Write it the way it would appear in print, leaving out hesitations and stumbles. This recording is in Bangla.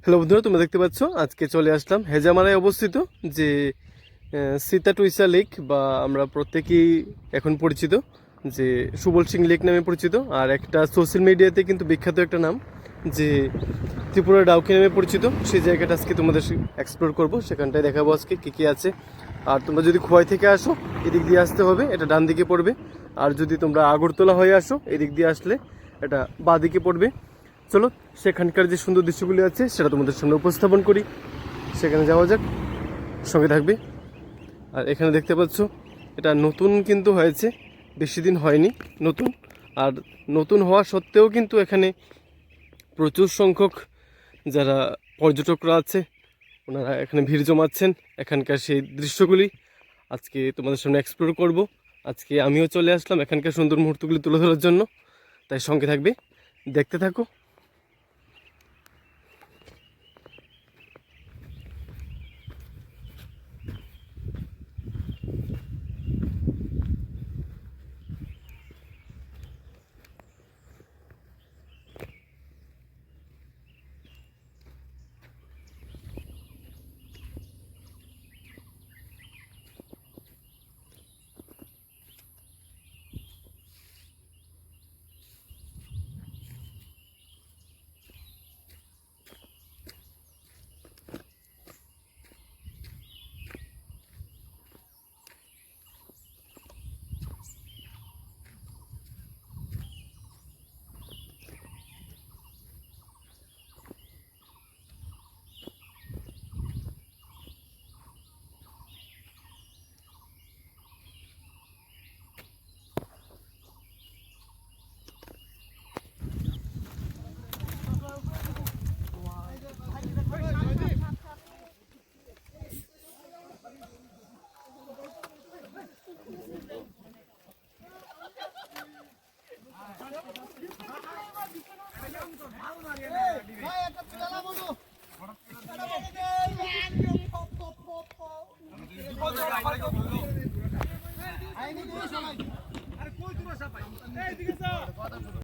হ্যালো বন্ধুরা, তোমরা দেখতে পাচ্ছ আজকে চলে আসলাম হেজামারায় অবস্থিত যে সীতা টুইসা লেক, বা আমরা প্রত্যেকেই এখন পরিচিত যে সুবল সিং লেক নামে পরিচিত। আর একটা সোশ্যাল মিডিয়াতে কিন্তু বিখ্যাত একটা নাম যে ত্রিপুরা ডাউকি নামে পরিচিত। সেই জায়গাটা আজকে তোমাদের এক্সপ্লোর করব, সেখানটায় দেখাবো আজকে কী কী আছে। আর তোমরা যদি খোয়াই থেকে আসো এদিক দিয়ে আসতে হবে, এটা ডান দিকে পড়বে। আর যদি তোমরা আগরতলা হয়ে আসো এদিক দিয়ে আসলে এটা বাঁ দিকে পড়বে। চলো সেখানকার যে সুন্দর দৃশ্যগুলি আছে সেটা তোমাদের সামনে উপস্থাপন করি, সেখানে যাওয়া যাক, সঙ্গে থাকবে। আর এখানে দেখতে পাচ্ছ এটা নতুন কিন্তু হয়েছে, বেশি দিন হয়নি নতুন। আর নতুন হওয়া সত্ত্বেও কিন্তু এখানে প্রচুর সংখ্যক যারা পর্যটকরা আছে ওনারা এখানে ভিড় জমাচ্ছেন। এখানকার সেই দৃশ্যগুলি আজকে তোমাদের সামনে এক্সপ্লোর করব। আজকে আমিও চলে আসলাম এখানকার সুন্দর মুহূর্তগুলি তুলে ধরার জন্য, তাই সঙ্গে থাকবে, দেখতে থাকো।